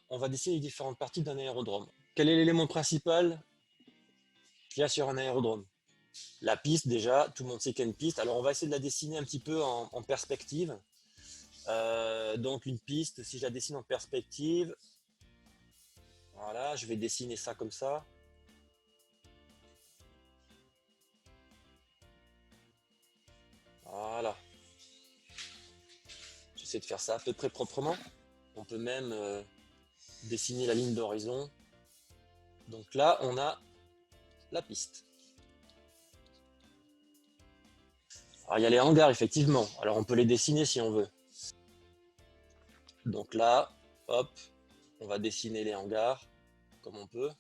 on va dessiner les différentes parties d'un aérodrome. Quel est l'élément principal qu'il y a sur un aérodrome? La piste, déjà, tout le monde sait qu'il y a une piste. Alors, on va essayer de la dessiner un petit peu en perspective. Donc, une piste, si je la dessine en perspective, voilà, je vais dessiner ça comme ça. Voilà. J'essaie de faire ça à peu près proprement. On peut même dessiner la ligne d'horizon. Donc là, on a la piste. Alors, il y a les hangars, effectivement. Alors, on peut les dessiner si on veut. Donc là, hop, on va dessiner les hangars comme on peut.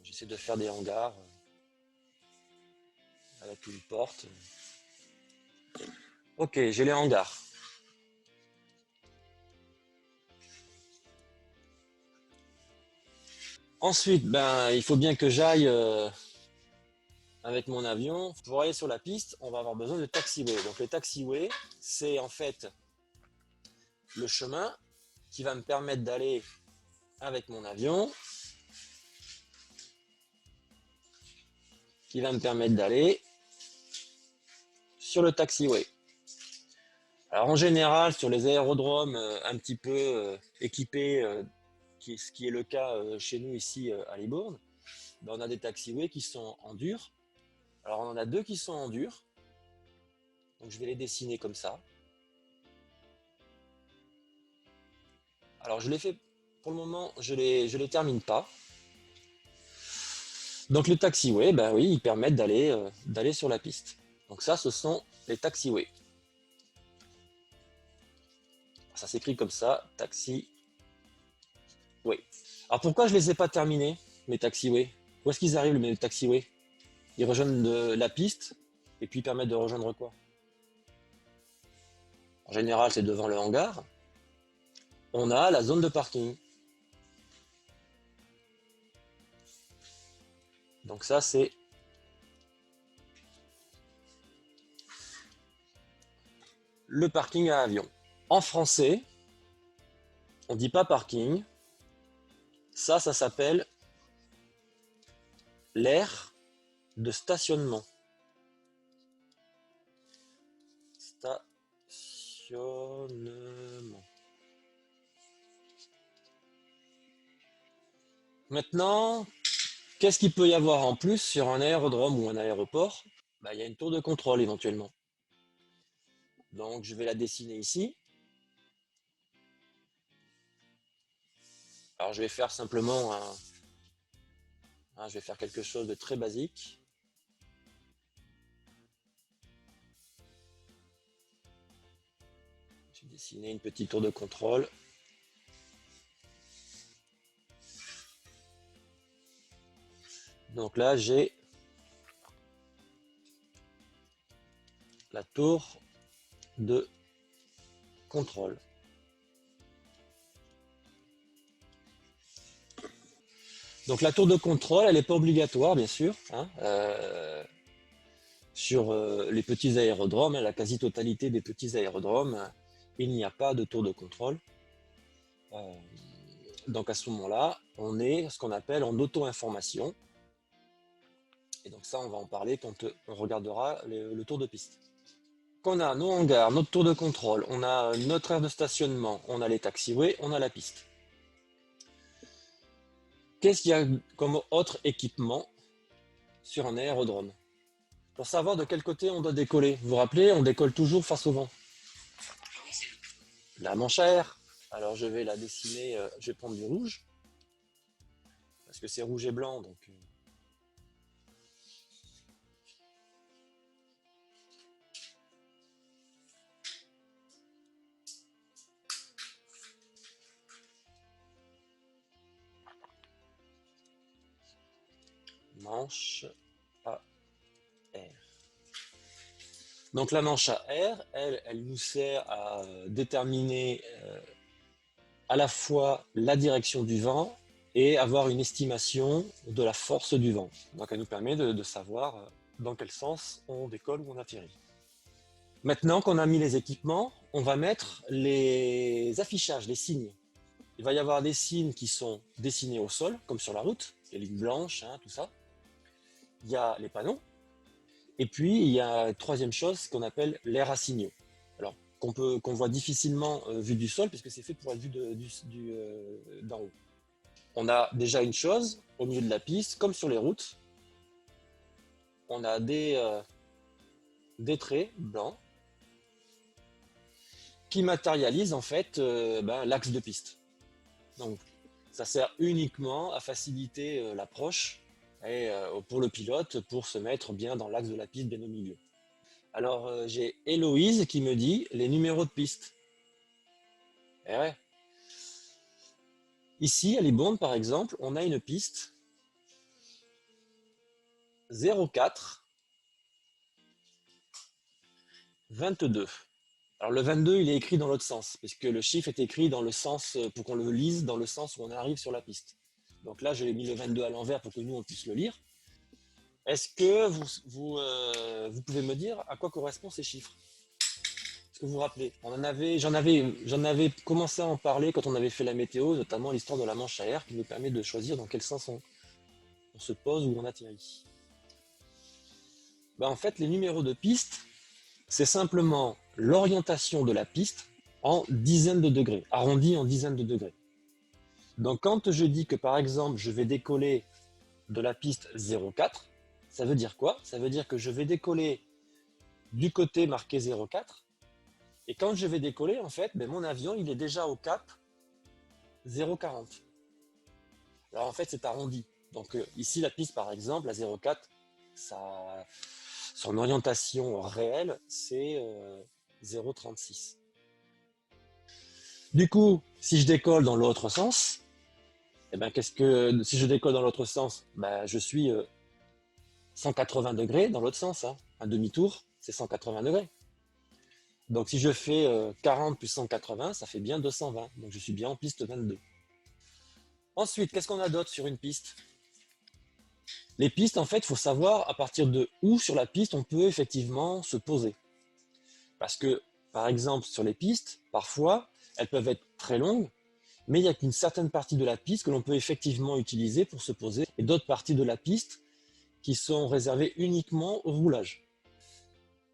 J'essaie de faire des hangars avec une porte. Ok, j'ai les hangars. Ensuite, il faut bien que j'aille avec mon avion. Pour aller sur la piste, on va avoir besoin de taxiways. Donc les taxiways, c'est en fait le chemin qui va me permettre d'aller avec mon avion, qui va me permettre d'aller sur le taxiway. Alors en général, sur les aérodromes un petit peu équipés, ce qui est le cas chez nous ici à Libourne, on a des taxiways qui sont en dur. Alors on en a deux qui sont en dur. Donc je vais les dessiner comme ça. Alors je les fais, pour le moment, je les termine pas. Donc les taxiways, oui, ils permettent d'aller sur la piste. Donc ça, ce sont les taxiways. Ça s'écrit comme ça, taxiway. Alors pourquoi je les ai pas terminés, mes taxiways? Où est-ce qu'ils arrivent, mes taxiways? Ils rejoignent la piste, et puis ils permettent de rejoindre quoi? En général, c'est devant le hangar. On a la zone de parking. Donc ça, c'est le parking à avion. En français, on ne dit pas parking. Ça s'appelle l'aire de stationnement. Stationnement. Maintenant, qu'est-ce qu'il peut y avoir en plus sur un aérodrome ou un aéroport? Il y a une tour de contrôle éventuellement. Donc je vais la dessiner ici. Alors je vais faire simplement je vais faire quelque chose de très basique. Je vais dessiner une petite tour de contrôle. Donc là, j'ai la tour de contrôle. Donc la tour de contrôle, elle n'est pas obligatoire, bien sûr. Sur les petits aérodromes, la quasi-totalité des petits aérodromes, il n'y a pas de tour de contrôle. Donc à ce moment-là, on est ce qu'on appelle en auto-information. Et donc ça, on va en parler quand on regardera le tour de piste. On a nos hangars, notre tour de contrôle, on a notre aire de stationnement, on a les taxiways, on a la piste. Qu'est-ce qu'il y a comme autre équipement sur un aérodrome? Pour savoir de quel côté on doit décoller. Vous vous rappelez, on décolle toujours face au vent. La manche à air. Alors je vais la dessiner, je vais prendre du rouge. Parce que c'est rouge et blanc, donc... manche à air. Donc la manche à air, elle nous sert à déterminer à la fois la direction du vent et avoir une estimation de la force du vent. Donc elle nous permet de savoir dans quel sens on décolle ou on atterrit. Maintenant qu'on a mis les équipements, on va mettre les affichages, les signes. Il va y avoir des signes qui sont dessinés au sol, comme sur la route, les lignes blanches, hein, tout ça. Il y a les panneaux. Et puis, il y a une troisième chose qu'on appelle l'air à signaux. Alors, qu'on voit difficilement vu du sol, puisque c'est fait pour être vu d'en haut. On a déjà une chose au milieu de la piste, comme sur les routes. On a des traits blancs qui matérialisent en fait l'axe de piste. Donc, ça sert uniquement à faciliter l'approche et pour le pilote pour se mettre bien dans l'axe de la piste, bien au milieu. Alors, j'ai Héloïse qui me dit les numéros de piste. Eh ouais. Ici, à Libourne, par exemple, on a une piste 04 22. Alors, le 22, il est écrit dans l'autre sens, puisque le chiffre est écrit dans le sens, pour qu'on le lise dans le sens où on arrive sur la piste. Donc là, j'ai mis le 22 à l'envers pour que nous, on puisse le lire. Est-ce que vous pouvez me dire à quoi correspondent ces chiffres? Est-ce que vous vous rappelez? J'en avais commencé à en parler quand on avait fait la météo, notamment l'histoire de la manche à air qui nous permet de choisir dans quel sens on se pose ou on atterrit. En fait, les numéros de piste, c'est simplement l'orientation de la piste en dizaines de degrés, arrondi en dizaines de degrés. Donc quand je dis que par exemple je vais décoller de la piste 04, ça veut dire quoi? Ça veut dire que je vais décoller du côté marqué 04, et quand je vais décoller, en fait, mon avion il est déjà au cap 0,40. Alors en fait c'est arrondi. Donc ici la piste par exemple, la 04, son orientation réelle c'est 0,36. Du coup, si je décolle dans l'autre sens, si je décolle dans l'autre sens, je suis 180 degrés dans l'autre sens. Hein. Un demi-tour, c'est 180 degrés. Donc si je fais 40 plus 180, ça fait bien 220. Donc je suis bien en piste 22. Ensuite, qu'est-ce qu'on a d'autre sur une piste? Les pistes, en fait, il faut savoir à partir de où sur la piste on peut effectivement se poser. Parce que, par exemple, sur les pistes, parfois, elles peuvent être très longues, mais il n'y a qu'une certaine partie de la piste que l'on peut effectivement utiliser pour se poser, et d'autres parties de la piste qui sont réservées uniquement au roulage.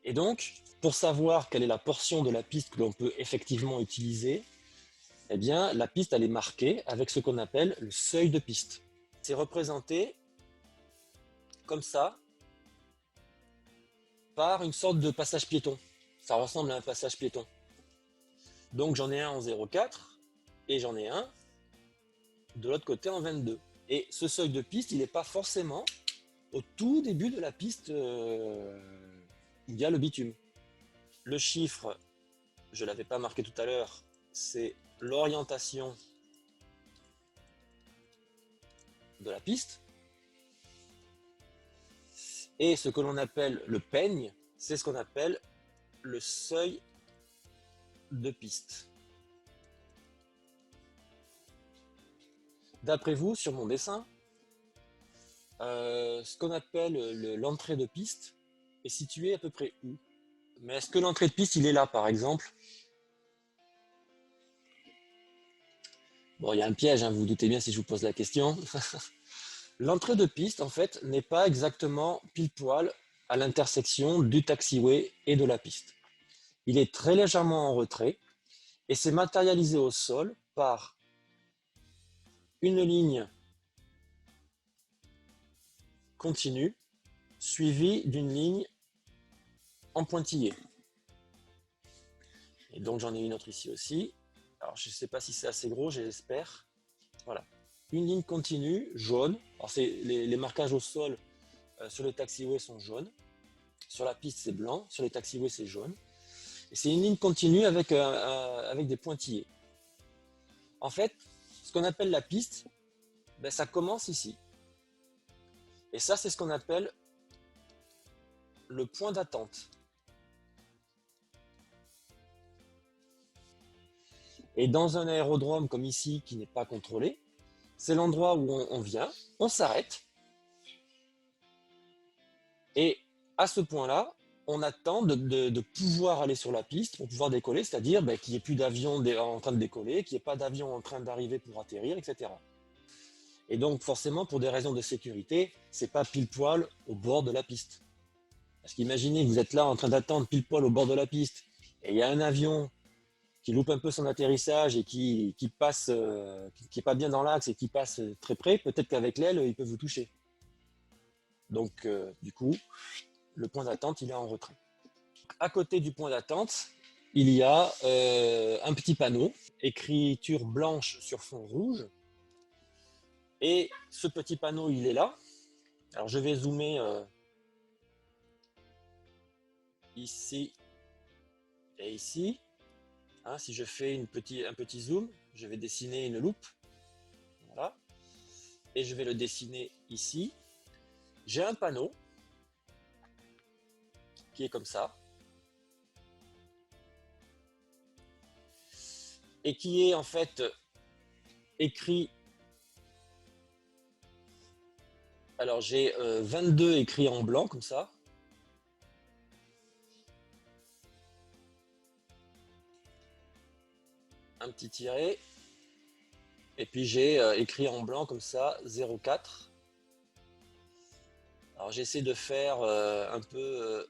Et donc, pour savoir quelle est la portion de la piste que l'on peut effectivement utiliser, eh bien, la piste elle est marquée avec ce qu'on appelle le seuil de piste. C'est représenté comme ça par une sorte de passage piéton. Ça ressemble à un passage piéton. Donc j'en ai un en 0,4 et j'en ai un de l'autre côté en 22. Et ce seuil de piste, il n'est pas forcément au tout début de la piste où il y a le bitume. Le chiffre, je ne l'avais pas marqué tout à l'heure, c'est l'orientation de la piste. Et ce que l'on appelle le peigne, c'est ce qu'on appelle le seuil de piste. D'après vous, sur mon dessin, ce qu'on appelle l'entrée de piste est situé à peu près où? Mais est-ce que l'entrée de piste, il est là, par exemple? Bon, il y a un piège, hein, vous vous doutez bien si je vous pose la question. L'entrée de piste, en fait, n'est pas exactement pile poil à l'intersection du taxiway et de la piste. Il est très légèrement en retrait et c'est matérialisé au sol par une ligne continue suivie d'une ligne en pointillé. Et donc j'en ai une autre ici aussi. Alors je ne sais pas si c'est assez gros, j'espère. Voilà. Une ligne continue, jaune. Alors les marquages au sol sur les taxiways sont jaunes. Sur la piste c'est blanc, sur les taxiways c'est jaune. Et c'est une ligne continue avec des pointillés. En fait, ce qu'on appelle la piste, ça commence ici. Et ça, c'est ce qu'on appelle le point d'attente. Et dans un aérodrome comme ici, qui n'est pas contrôlé, c'est l'endroit où on vient, on s'arrête. Et à ce point-là, on attend de pouvoir aller sur la piste pour pouvoir décoller, c'est-à-dire qu'il n'y ait plus d'avion en train de décoller, qu'il n'y ait pas d'avion en train d'arriver pour atterrir, etc. Et donc forcément, pour des raisons de sécurité, c'est pas pile poil au bord de la piste. Parce qu'imaginez, vous êtes là en train d'attendre pile poil au bord de la piste, et il y a un avion qui loupe un peu son atterrissage et qui passe, qui est pas bien dans l'axe et qui passe très près, peut-être qu'avec l'aile, il peut vous toucher. Donc, du coup, le point d'attente, il est en retrait. À côté du point d'attente, il y a un petit panneau, écriture blanche sur fond rouge. Et ce petit panneau, il est là. Alors, je vais zoomer ici et ici. Hein, si je fais un petit zoom, je vais dessiner une loupe. Voilà. Et je vais le dessiner ici. J'ai un panneau qui est comme ça. Et qui est en fait écrit. Alors j'ai 22 écrits en blanc comme ça. Un petit tiret. Et puis j'ai écrit en blanc comme ça 04. Alors j'essaie de faire un peu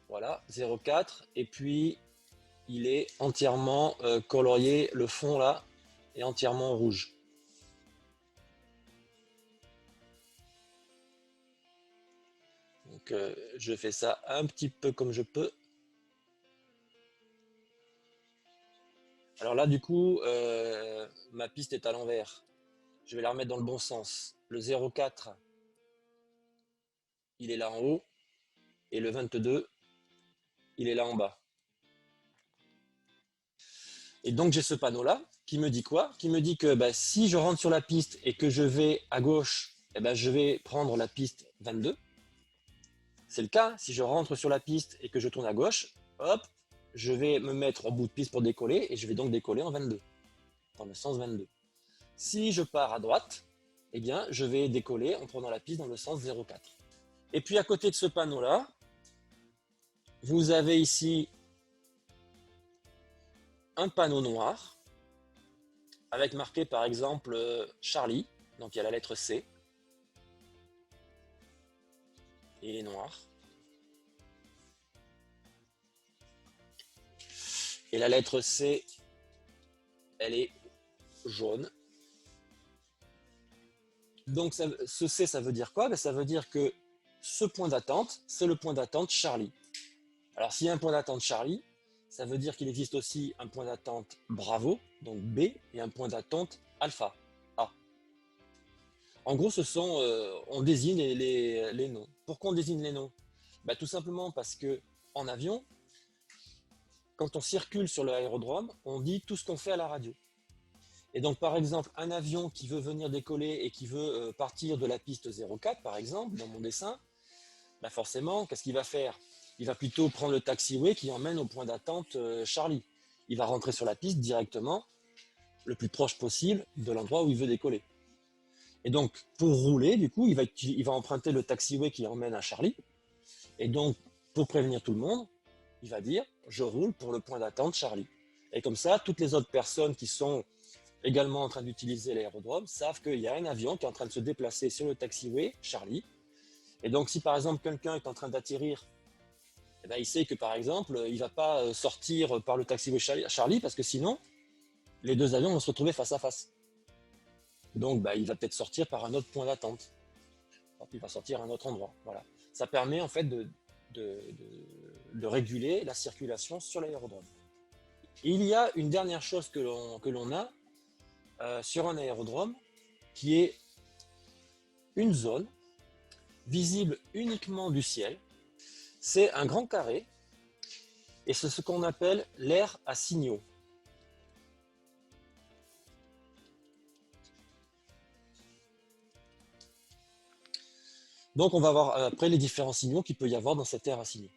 voilà 04 et puis il est entièrement colorié, le fond là est entièrement rouge. Donc je fais ça un petit peu comme je peux. Alors là du coup ma piste est à l'envers. Je vais la remettre dans le bon sens. Le 04 il est là en haut et le 22 il est là en bas. Et donc j'ai ce panneau là qui me dit quoi? Qui me dit que si je rentre sur la piste et que je vais à gauche, je vais prendre la piste 22. C'est le cas, si je rentre sur la piste et que je tourne à gauche, hop, je vais me mettre en bout de piste pour décoller et je vais donc décoller en 22, dans le sens 22. Si je pars à droite, eh bien je vais décoller en prenant la piste dans le sens 04. Et puis à côté de ce panneau là, vous avez ici un panneau noir avec marqué par exemple Charlie, donc il y a la lettre C, et il est noir. Et la lettre C, elle est jaune. Donc ce C, ça veut dire quoi? Ça veut dire que ce point d'attente, c'est le point d'attente Charlie. Alors s'il y a un point d'attente Charlie, ça veut dire qu'il existe aussi un point d'attente Bravo, donc B, et un point d'attente Alpha, A. En gros, on désigne les noms. Pourquoi on désigne les noms? Tout simplement parce que en avion, quand on circule sur l'aérodrome, on dit tout ce qu'on fait à la radio. Et donc, par exemple, un avion qui veut venir décoller et qui veut partir de la piste 04, par exemple, dans mon dessin, forcément, qu'est-ce qu'il va faire? Il va plutôt prendre le taxiway qui emmène au point d'attente Charlie. Il va rentrer sur la piste directement, le plus proche possible de l'endroit où il veut décoller. Et donc, pour rouler, du coup, il va emprunter le taxiway qui emmène à Charlie. Et donc, pour prévenir tout le monde, il va dire « je roule pour le point d'attente Charlie ». Et comme ça, toutes les autres personnes qui sont également en train d'utiliser l'aérodrome savent qu'il y a un avion qui est en train de se déplacer sur le taxiway Charlie. Et donc, si par exemple quelqu'un est en train d'atterrir, il sait que par exemple, il ne va pas sortir par le taxiway Charlie parce que sinon, les deux avions vont se retrouver face à face. Donc, il va peut-être sortir par un autre point d'attente. Il va sortir à un autre endroit. Voilà. Ça permet en fait de réguler la circulation sur l'aérodrome. Il y a une dernière chose que l'on a sur un aérodrome qui est une zone visible uniquement du ciel. C'est un grand carré et c'est ce qu'on appelle l'aire à signaux. Donc on va voir après les différents signaux qu'il peut y avoir dans cette aire à signaux.